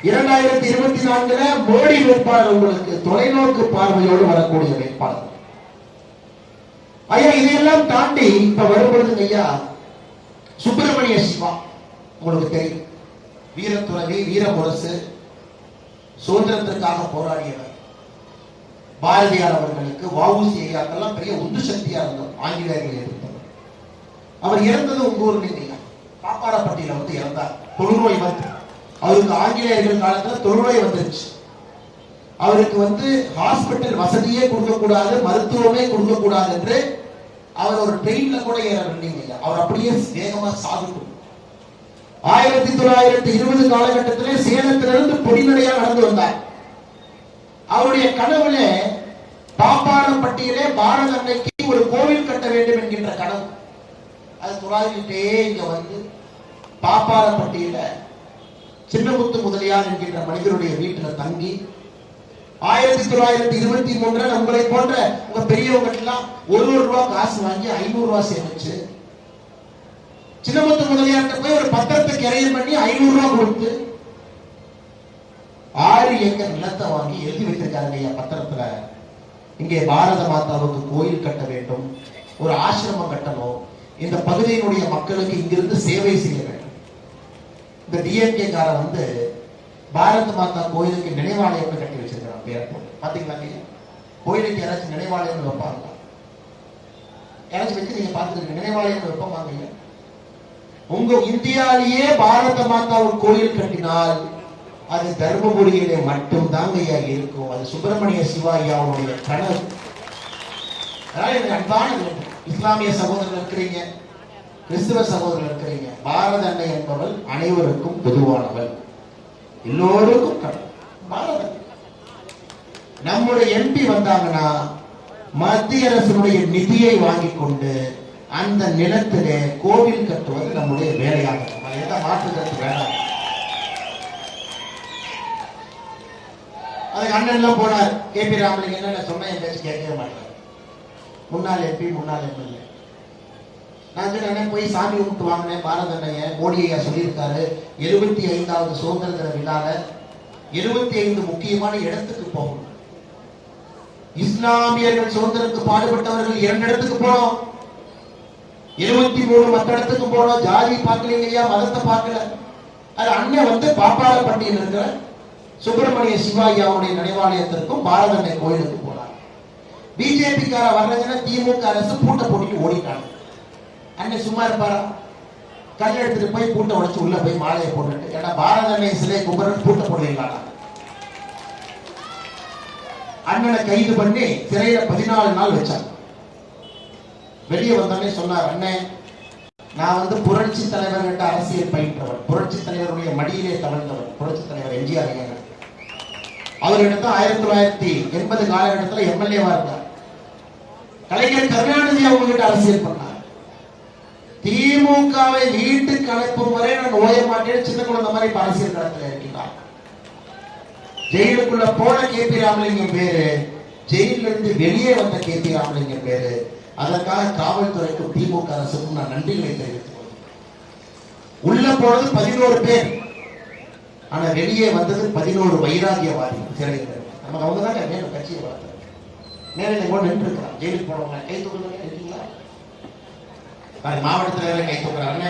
2024 மோடி வேட்பாளர் உங்களுக்கு தொலைநோக்கு பார்வையோடு வரக்கூடிய வேட்பாளர். ஐயா, இதையெல்லாம் தாண்டி இப்ப வரும்பொழுது ஐயா சுப்பிரமணிய சிவா உங்களுக்கு தெரியும், வீரத்துறவி, வீரமுரசு, சுதந்திரத்திற்காக போராடியவர். பாரதியார் அவர்களுக்கு, வஉசி ஐயாக்கெல்லாம் பெரிய உந்து சக்தியா இருந்தவர், ஆங்கிலேயர்கள் எதிர்த்தவர். அவர் இறந்தது உங்க ஊர் இல்லையா, பாப்பாரப்பட்டியில வந்து இறந்தார். தொழுநோய் வந்து அவருக்கு ஆங்கிலேயர்கள் காலத்துல தொழுநோய் வந்துருச்சு. அவருக்கு வந்து ஹாஸ்பிட்டல் வசதியே கொடுக்க கூடாது, மருத்துவமே கொடுக்க கூடாது என்று அவர் ஒரு ட்ரெயின்ல கூட ஏறவில்லைங்க. அவர் அப்படியே வேகமா சாதிக்கும். 1920 காலகட்டத்திலே சேலத்திலிருந்து பொடிநடையா நடந்து வந்தார். அவருடைய கனவுல பாப்பாரப்பட்டியிலே பாரத அன்னைக்கு ஒரு கோவில் கட்ட வேண்டும் என்கின்ற கனவு. அது துறாவிட்டே இங்க வந்து பாப்பாரப்பட்டியில சின்னமுத்து முதலியார் என்கின்ற மனிதருடைய வீட்டுல தங்கி 1923 உங்களை போன்ற உங்க பெரியவங்க எல்லாம் 1 ரூபா காசு வாங்கி 500 ரூபாய் சேமிச்சு சின்னமுத்து முதலியார்ட்ட போய் ஒரு பத்திரத்தை கிரையம் பண்ணி 500 ரூபாய் கொடுத்து 6 ஏக்கர் நிலத்தை வாங்கி எழுதி வைத்திருக்காங்க பத்திரத்துல. இங்கே பாரத மாதாவுக்கு கோயில் கட்ட வேண்டும், ஒரு ஆசிரமம் கட்டணும், இந்த பகுதியினுடைய மக்களுக்கு இங்கிருந்து சேவை செய்ய வேண்டும். இந்த டிஎம்கே கார வந்து பாரத மாதா கோயிலுக்கு நினைவாலயம் கட்டி வச்சிருக்கிறான் பேர் போட்டு. பாத்தீங்களா? கோயிலுக்கு யாராச்சும் நினைவாலயம் வைப்பாங்க? யாராச்சும் வச்சு நீங்க பாத்துருக்கீங்க நினைவாலயம் வைப்பாங்க? உங்க இந்தியாலேயே பாரத மாதாவுக்கு கோயில் கட்டினால் அது தர்மபுரியிலே மட்டும் தாங்க இருக்கும். அது சுப்பிரமணிய சிவா ஐயாவுடைய கனவு. அதனால எனக்கு அன்பான இஸ்லாமிய சகோதரர்கள் இருக்கிறீங்க, கிறிஸ்துவ சகோதரர்கள் இருக்கிறீங்க. பாரத அன்னை என்பவள் அனைவருக்கும் பொதுவானவள், எல்லோருக்கும் பாரத. நம்முடைய எம்பி வந்தாங்கன்னா மத்திய அரசுடைய நிதியை வாங்கி கொண்டு அந்த நிலத்திலே கோவில் கட்டுவது நம்முடைய வேலையாக. எந்த மாற்று கருத்து வேண்டாம். அதுக்கு அண்ணன் எல்லாம் போனார். கேபி ராமலிங்க என்ன சொன்ன என் பேச்சு கேட்கவே மாட்டார். முன்னாள் எம்பி, முன்னாள் எம்எல்ஏ. நான் சொன்னேன், போய் சாமி கும்பிட்டு வாங்கினேன். பாரத அண்ணைய மோடி ஐயா சொல்லியிருக்காரு, 75வது சுதந்திர தின விழால 75 முக்கியமான இடத்துக்கு போகணும். இஸ்லாமியர்கள் சுதந்திரத்துக்கு பாடுபட்டவர்கள் 2 இடத்துக்கு போனோம், 23 மற்ற இடத்துக்கு போனோம். ஜாதி பார்க்கலீங்க ஐயா, மதத்தை பார்க்கல. அது அண்ணன் வந்து பாப்பாரப்பட்டியில் இருக்கிற சுப்பிரமணிய சிவாயாவுடைய நினைவாலயத்திற்கும் பாரத அன்னை கோயிலுக்கு போனார். பிஜேபி கார வர்றதுன்னா திமுக அரசு பூட்டை போட்டுட்டு ஓடிட்டாங்க. அண்ணன் சும்மா இருப்பாரா? கல் எடுத்துட்டு போய் பூட்டை உடைச்சு உள்ள போய் மாலையை போட்டுட்டு, ஏன்னா பாரத அன்னை சிலை கும்பிட்டு பூட்டை போடுவீங்களா? அண்ணனை கைது பண்ணி சிறையில 14 நாள் வச்சாங்க. வெளியே வந்தோடனே சொன்னார், அண்ணன் நான் வந்து புரட்சி தலைவர்கிட்ட அரசியல் பயின்றவர், புரட்சி தலைவருடைய மடியிலே தவழ்ந்தவர். புரட்சி தலைவர் எம்ஜிஆர் ஐயா அவர்கிட்ட 1980 காலகட்டத்தில் எம்எல்ஏவா இருந்தார். கலைஞர் கருணாநிதி அவங்ககிட்ட அரசியல் பண்ணார். திமுகவை வீட்டுக்கு அனுப்பும் வரை நான் ஓய மாட்டேன், சின்ன குழந்தை மாதிரி அரசியல் களத்தில் இருக்கிறார். ஜெயிலுக்குள்ள போன கேபி ராமலிங்கம் பேரு, ஜெயிலில் இருந்து வெளியே வந்த கேபி ராமலிங்கம் பேரு. அதற்காக காவல்துறைக்கும் திமுக அரசுக்கும் நான் நன்றிகளை தெரிவித்துக் கொள்கிறேன். உள்ள போனது 11 பேர், ஆனா வெளியே வந்தது 11 வைராகியவாதி சிறையில். நமக்கு அவங்க தான் மேலும் கட்சியை வளர்த்தாங்க. மேலே கூட நின்று இருக்கிறான். ஜெயிலுக்கு போனவங்க கை தூக்குறவங்க இருக்கீங்களா? மாவட்ட தலைவரை கை தூக்குறாங்க.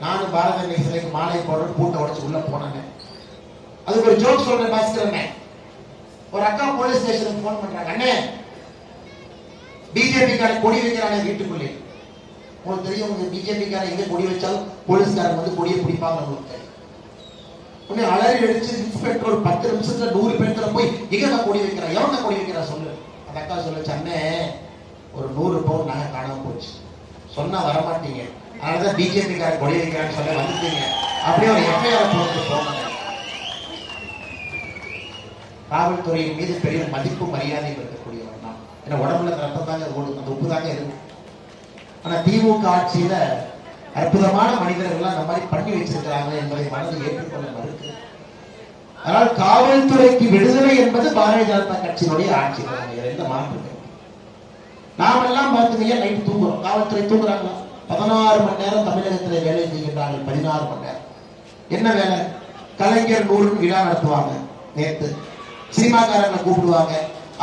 நானும் பாரத அன்னை சிலைக்கு மாலை போடுற பூட்டை உடைச்சு உள்ள போனாங்க. அதுக்கு ஒரு ஜோக் சொல்றேன் பாஸ்கரண்ணே. ஒரு அக்கா போலீஸ் ஸ்டேஷனுக்கு போன் பண்றாங்க, அண்ணே பிஜேபி கார கொடி வைக்கிறாங்க வீட்டுக்குள்ளே. உங்களுக்கு தெரியும், உங்க பிஜேபி கார எங்க கொடி வச்சாலும் போலீஸ்காரங்க வந்து கொடியை பிடிப்பாங்க. உங்களுக்கு உடனே அலறி அடிச்சு இன்ஸ்பெக்டர் ஒரு 10 நிமிஷத்துல 100 பேர்த்துல போய் எங்க கொடி வைக்கிறா, எவங்க கொடி வைக்கிறா சொல்லு. அந்த அக்கா சொல்லுச்சு, அண்ணே ஒரு 100 பவுன் நகை காணாம போச்சு, சொன்னா வரமாட்டீங்க, அதனாலதான் பிஜேபி கார கொடி வைக்கிறான்னு சொல்ல வந்துட்டீங்க, அப்படியே ஒரு எஃப்ஐஆர் போட்டு போங்க. காவல்துறையின் மீது பெரிய மதிப்பு மரியாதை இருக்கக்கூடியவர் தான். ஏன்னா உடம்புல ரத்தம் தாங்க ஓடும், அந்த உப்பு தாங்க இருக்கும். ஆனா திமுக ஆட்சியில அற்புதமான மனிதர்கள் அந்த மாதிரி பண்ணி வச்சிருக்கிறாங்க என்பதை மனதில் ஏற்றுக்கொள்ள மறுக்கு. அதனால் காவல்துறைக்கு விடுதலை என்பது பாரதிய ஜனதா கட்சியினுடைய ஆட்சி தான். எந்த மாற்றம் நாம எல்லாம் பார்த்துங்க, நைட்டு தூங்குறோம், காவல்துறை தூங்குறாங்களா? 16 மணி நேரம் தமிழகத்தில் வேலை செய்கின்றார்கள். 16 மணி நேரம் என்ன வேலை? கலைஞர் 100 விழா நடத்துவாங்க. நேற்று சினிமாக்காரங்களை கூப்பிடுவாங்க,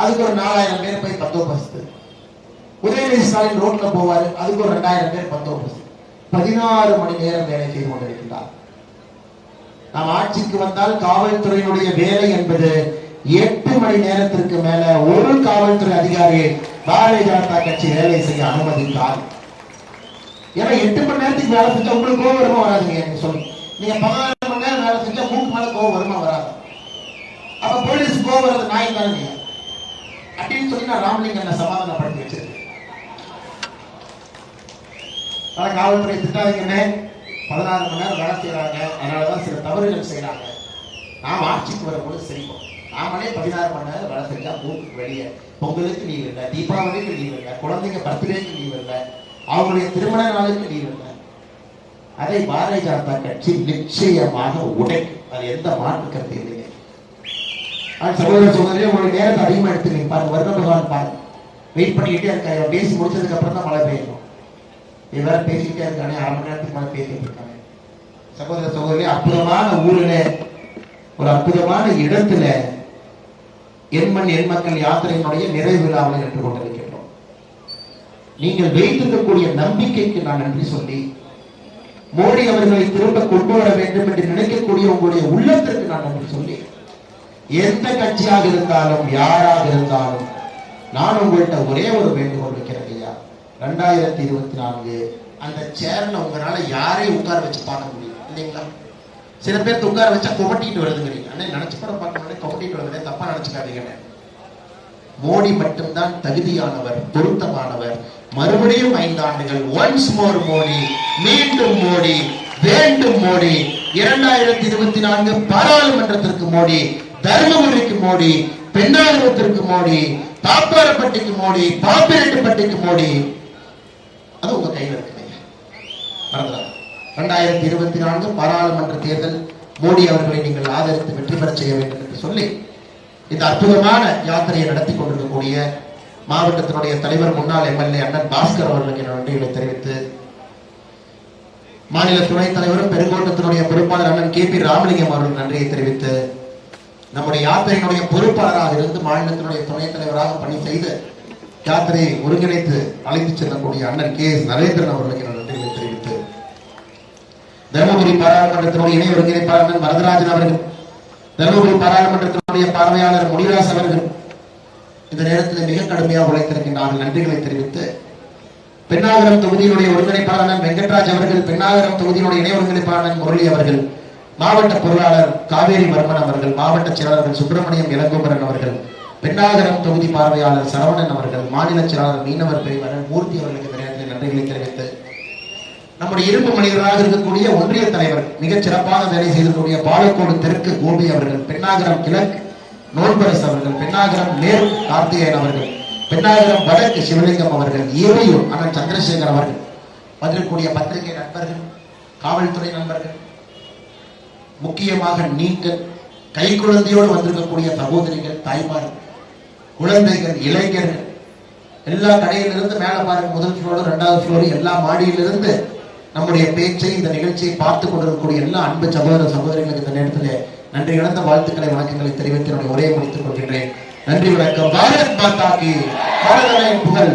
அதுக்கு ஒரு 4000 பேர் போய் பந்தோபஸ்து. உதயநிதி ஸ்டாலின் ரோட்ல போவாரு, அதுக்கு ஒரு 2000 பேர் பந்தோபஸ்து. 16 மணி நேரம் வேலை செய்து கொண்டிருக்கிறார். நாம் ஆட்சிக்கு வந்தால் காவல்துறையினுடைய வேலை என்பது 8 மணி நேரத்திற்கு மேல ஒரு காவல்துறை அதிகாரி பாரதிய ஜனதா கட்சி வேலை செய்ய அனுமதித்தார். ஏன்னா 8 மணி நேரத்துக்கு வேலை செஞ்சா உங்களுக்கு கோவம் வருமா வராதுங்க? நீங்க சொல்லுங்க, நீங்க 16 மணி நேரம் வேலை செஞ்சா உங்களுக்கு மேல கோவம் வருமா வராது? அப்ப போலீஸ் கோவம் வர்றது நாய் தானே அப்படின்னு சொல்லி நான் ராமலிங்கன் சமாதானப்படுத்தி வச்சிருக்கேன். காவல்துறை திட்டாதீங்கன்னு 16 மணி நேரம் வேலை செய்யறாங்க, அதனாலதான் சில தவறுகள் செய்யறாங்க. நாம் ஆட்சிக்கு வரும்போது செய்வோம். நாமளே 16 மணி நேரம் வேலை செஞ்சா மூக்கு வெளியே, பொங்கலுக்கு லீவ் இல்லை, தீபாவளிக்கு லீவ் இல்லை, குழந்தைங்க பர்த்டேக்கு லீவ் இல்லை, அவங்களுடைய திருமண நாளுக்கு லீவ் இல்லை. அதை பாரதிய ஜனதா கட்சி நிச்சயமாக உடைக்கும். அது எந்த மாற்று கருத்து இல்லைங்க. சகோதர சகோதரி, உங்களுடைய நேரத்தை அதிகமா எடுத்துக்கீங்க பாருங்க. வருட பகவான் பாருங்க, வெயிட் பண்ணிக்கிட்டே இருக்காங்க. பேசி முடிச்சதுக்கு அப்புறம் தான் மழை பெய்யணும். இவர பேசிக்கிட்டே இருக்கானே, 1/2 மணி நேரத்துக்கு மேல பேசிட்டு இருக்காங்க. சகோதர சகோதரி, அற்புதமான ஊரில் ஒரு அற்புதமான இடத்துல எண்மண் எண்மக்கள் யாத்திரையினுடைய நிறைவு விழாவில் நின்று கொண்டிருக்கின்றோம். நீங்கள் வைத்திருக்கக்கூடிய நம்பிக்கைக்கு நான் நன்றி சொல்லி, மோடி அவர்களை திரும்ப கொண்டு வர வேண்டும் என்று நினைக்கக்கூடிய உங்களுடைய உள்ளத்திற்கு நான் நன்றி சொல்லி, எந்த கட்சியாக இருந்தாலும் யாராக இருந்தாலும் நான் உங்கள்கிட்ட ஒரே ஒரு வேண்டுகோள் வைக்கிறேன் ஐயா. 2024 அந்த சேர்ல உங்களால யாரையும் உட்கார வச்சு பார்க்க முடியும் இல்லைங்களா? சில பேர் உட்கார வச்சா கொமட்டிட்டு வருதுங்கிறீங்க. அண்ணே நினைச்சு கூட பார்க்க கொமட்டிட்டு வருது, தப்பா நினைச்சுக்காதீங்க. மோடி மட்டும்தான் தகுதியானவர், பொருத்தமானவர். மறுபடியும் 5 ஆண்டுகள், ஒன்ஸ் மோர் மோடி, மீண்டும் மோடி, வேண்டும் மோடி. 2024 பாராளுமன்றத்திற்கு மோடி, தர்மபுரிக்கு மோடி, பெண்ணாயிரத்திற்கு மோடி, பாப்பாரப்பட்டிக்கு மோடி, பாப்பிரெட்டுப்பட்டிக்கு மோடி. அது உங்க கையில் இருக்கு. 2024 பாராளுமன்ற தேர்தல் மோடி அவர்களை நீங்கள் ஆதரித்து வெற்றி பெற செய்ய வேண்டும் என்று சொல்லி இந்த அற்புதமான யாத்திரையை நடத்தி கொண்டிருக்கக்கூடிய மாவட்டத்தினுடைய தலைவர் முன்னாள் எம்எல்ஏ அண்ணன் பாஸ்கர் அவர்களுக்கு என் நன்றிகளை தெரிவித்து, மாநில துணைத் தலைவரும் பெருங்கோட்டத்தினுடைய பொறுப்பாளர் அண்ணன் KP ராமலிங்கம் அவர்கள் நன்றியை தெரிவித்து, நம்முடைய யாத்திரையினுடைய பொறுப்பாளராக இருந்து மாநிலத்தினுடைய துணைத் தலைவராக பணி செய்து யாத்திரையை ஒருங்கிணைத்து அழைத்து செல்லக்கூடிய அண்ணன் KS நரேந்திரன் அவர்களுக்கு நன்றிகளை தெரிவித்து, தருமபுரி பாராளுமன்றத்தினுடைய இணை ஒருங்கிணைப்பாளர் அண்ணன் வரதராஜன் அவர்கள், தருமபுரி பாராளுமன்றத்தினுடைய பார்வையாளர் முடிராஸ் அவர்கள் இந்த நேரத்தில் மிக கடுமையாக உழைத்திருக்கின்றார்கள். நன்றிகளை தெரிவித்து, பெண்ணாகரம் தொகுதியினுடைய ஒருங்கிணைப்பாளர் வெங்கட்ராஜ் அவர்கள், பெண்ணாகரம் தொகுதியினுடைய இணை ஒருங்கிணைப்பாளர் முரளி அவர்கள், மாவட்ட பொருளாளர் காவேரி வர்மன் அவர்கள், மாவட்ட செயலாளர்கள் சுப்பிரமணியம் இளங்கோபரன் அவர்கள், பெண்ணாகரம் தொகுதி பார்வையாளர் சரவணன் அவர்கள், மாநில செயலாளர் மீனவர் பிரிவரன் மூர்த்தி அவர்களுக்கு இந்த நேரத்தில் நன்றிகளை தெரிவித்து, நம்முடைய இரும்பு மனிதராக இருக்கக்கூடிய ஒன்றிய தலைவர் மிகச் சிறப்பாக வேலை செய்திருக்கக்கூடிய பாலக்கோடு தெற்கு கோபி அவர்கள், பெண்ணாகரம் கிழக்கு நோன்பரசு அவர்கள், பெண்ணாகரம் மேற்கு கார்த்திகேயன் அவர்கள், பெண்ணாகரம் வடக்கு சிவலிங்கம் அவர்கள், ஈரையூர் அண்ணன் சந்திரசேகர் அவர்கள், வந்திருக்கக்கூடிய பத்திரிகை நண்பர்கள், காவல்துறை நண்பர்கள், முக்கியமாக நீங்கள் கைக்குழந்தையோடு வந்திருக்கக்கூடிய சகோதரிகள், தாய்மார்கள், குழந்தைகள், இளைஞர்கள், எல்லா கடையிலிருந்து மேல பாருங்க, முதல் ஃப்ளோர், இரண்டாவது ஃப்ளோர், எல்லா மாடியிலிருந்து நம்முடைய பேச்சை இந்த நிகழ்ச்சியை பார்த்துக் கொண்டிருக்கக்கூடிய எல்லா அன்பு சகோதர சகோதரிகளுக்கு இந்த நேரத்தில் நன்றி இழந்த வாழ்த்துக்களை வணக்கங்களை தெரிவித்து என்னுடைய உரையை முடித்துக் கொள்கின்றேன். நன்றி, வணக்கம். பாரத் மாதா கி, பாரத புகழ்.